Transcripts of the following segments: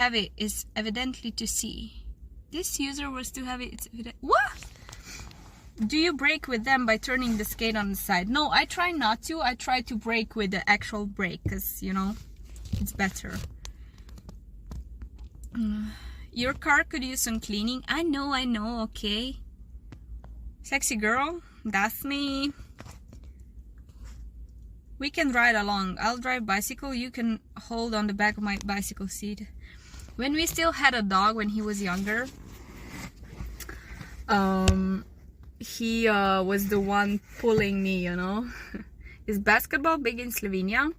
heavy is evidently to see. This user was too heavy. It's evident. What? Do you brake with them by turning the skate on the side? No, I try not to. I try to brake with the actual brake because, you know, it's better. Your car could use some cleaning. I know, okay. Sexy girl, that's me. We can ride along. I'll drive bicycle. You can hold on the back of my bicycle seat. When we still had a dog when he was younger, he was the one pulling me, you know. Is basketball big in Slovenia?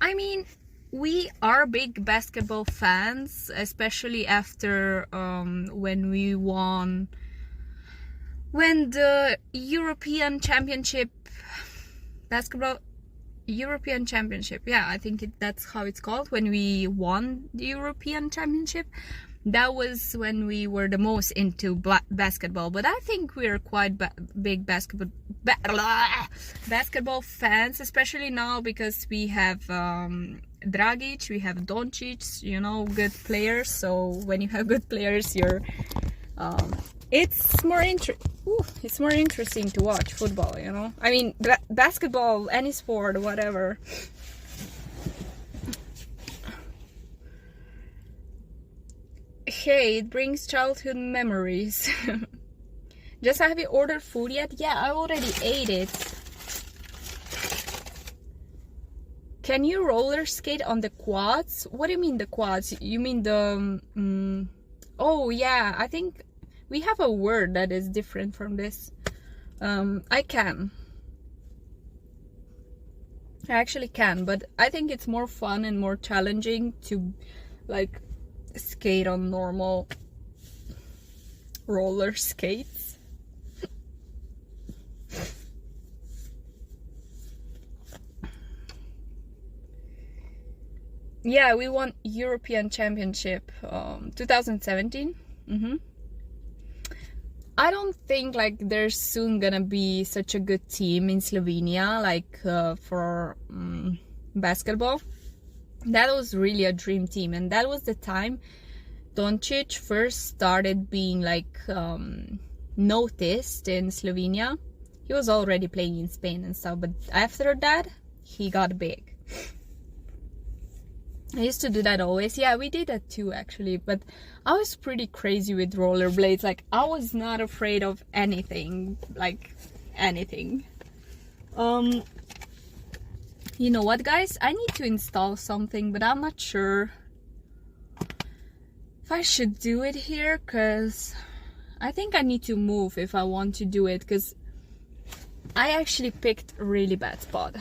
I mean, we are big basketball fans, especially after when we won, when the European Championship, basketball European Championship, yeah, I think that's how it's called, when we won the European Championship. That was when we were the most into basketball. But I think we're quite big basketball fans, especially now because we have Dragic, we have Doncic, you know, good players. So when you have good players, you're it's more interesting to watch football, you know. I mean, basketball, any sport, whatever. Hey, it brings childhood memories. Just, have you ordered food yet? Yeah, I already ate it. Can you roller skate on the quads? What do you mean the quads? You mean the... oh, yeah, I think we have a word that is different from this. I can. I actually can, but I think it's more fun and more challenging to, like, skate on normal roller skates. Yeah, we won European Championship 2017. I don't think like there's soon gonna be such a good team in Slovenia like for basketball. That was really a dream team, and that was the time Doncic first started being like noticed in Slovenia. He was already playing in Spain and stuff, but after that he got big. I used to do that always. Yeah, we did that too actually, but I was pretty crazy with rollerblades. Like, I was not afraid of anything, like anything. You know what, guys? I need to install something, but I'm not sure if I should do it here, because I think I need to move if I want to do it, because I actually picked a really bad spot.